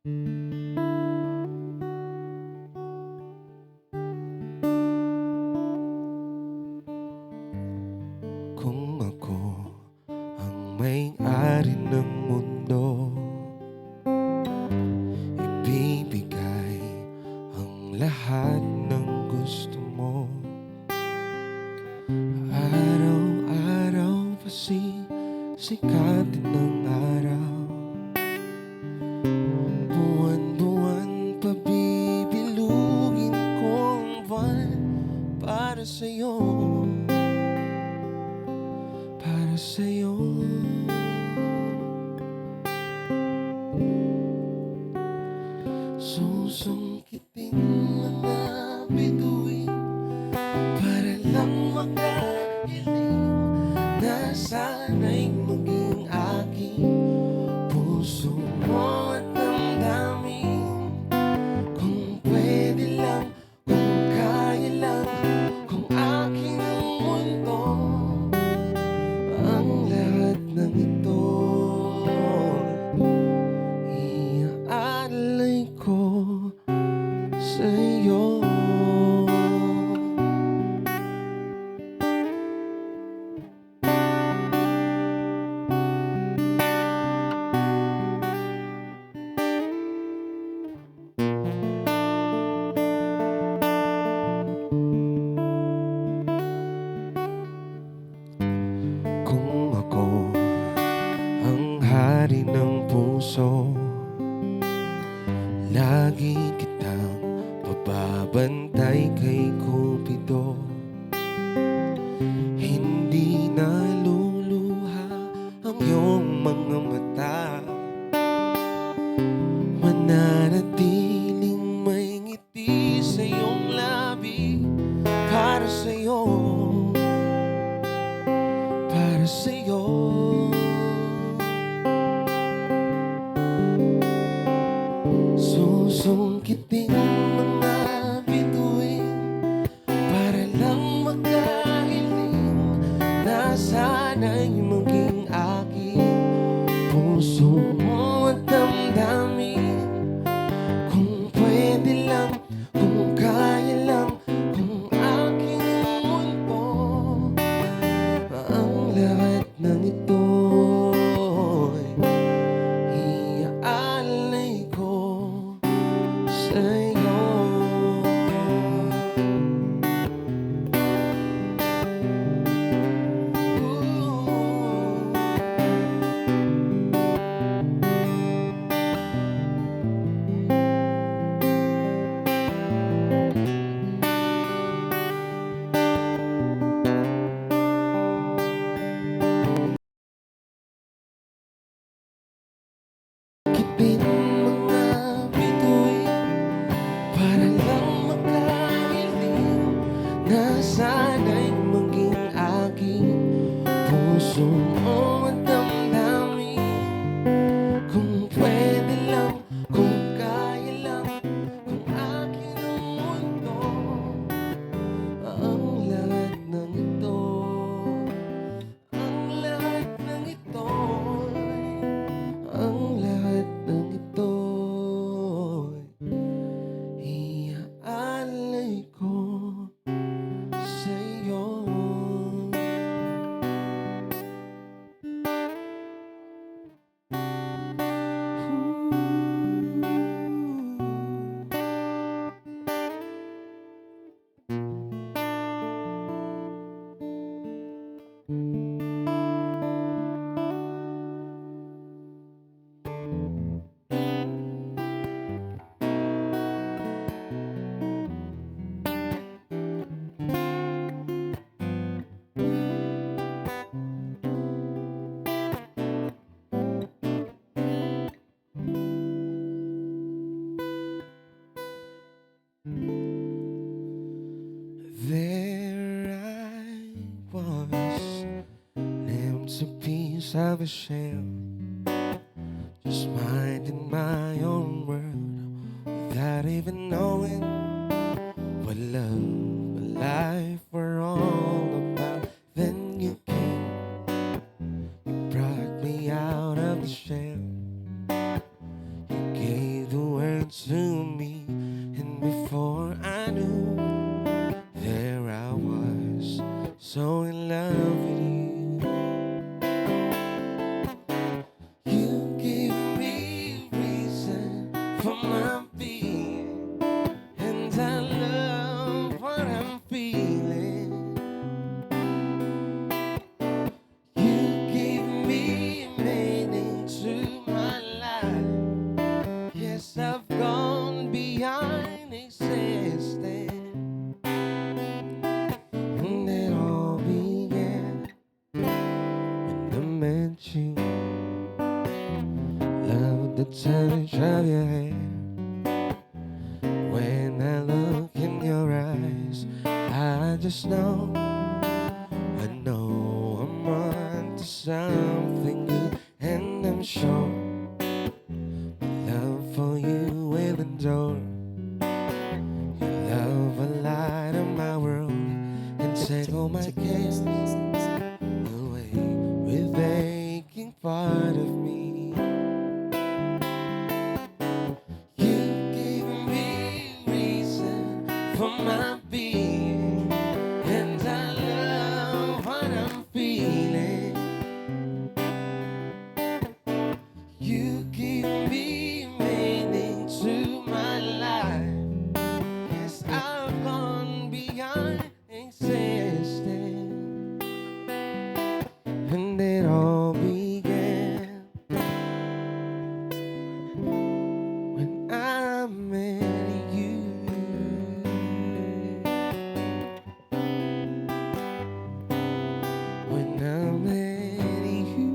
Kung ako ang may-ari ng mundo, ibibigay ang lahat ng gusto mo. Araw-araw pasisikatin ng araw, buwan-buwan pabibilugin ko ang buwan para sa'yo, para sa'yo. Susungkitin mga bituin para lang makahiling na sana'y maging aking puso mo at damdamin. Kung pwede lang, kung kaya lang, kung akin ang mundo, ang lahat ng ito iaalay ko sa'yo. Kung ako ang hari ng puso, lagi kitang mababantay kay Cupido. Hindi naluluha ang iyong mga mata, mananatiling may ngiti sa iyong labi. Para sa'yo, para sa'yo. Susungkitin mga bituin para lang makahiling na sana'y maging aking puso mo at damdamin. Kung pwede lang, kung kaya lang, kung aking mundo, ang lahat ng ito iaalay ko sa'yo. Kitin mga bituin para lang makahiling na sana'y maging aking puso mo at damdamin. Kung pwede lang, kung kaya lang, kung akin ang mundo, ang lahat ng ito, ang lahat ng ito, ang lahat ng ito iaalay ko sa'yo. There I was, limbs a piece of a shell, just minding my own world without even knowing what love, what life were all about. Then you came, you brought me out of the shell, you gave the so in love with you. You give me reason for my being, and I love what I'm feeling. You give me meaning to my life. Yes, I've gone beyond existing, and it all began when I met you. Love the touch of your hair. When I look in your eyes, I just know, I know I'm on to something good, and I'm sure my love for you will endure. Your love will light up my world and take all my cares away with aching part of me. You give me reason for my being, and I love what I'm feeling. You give me meaning to my life. Yes, I've gone beyond existing, and it all began when I met you. When I met you.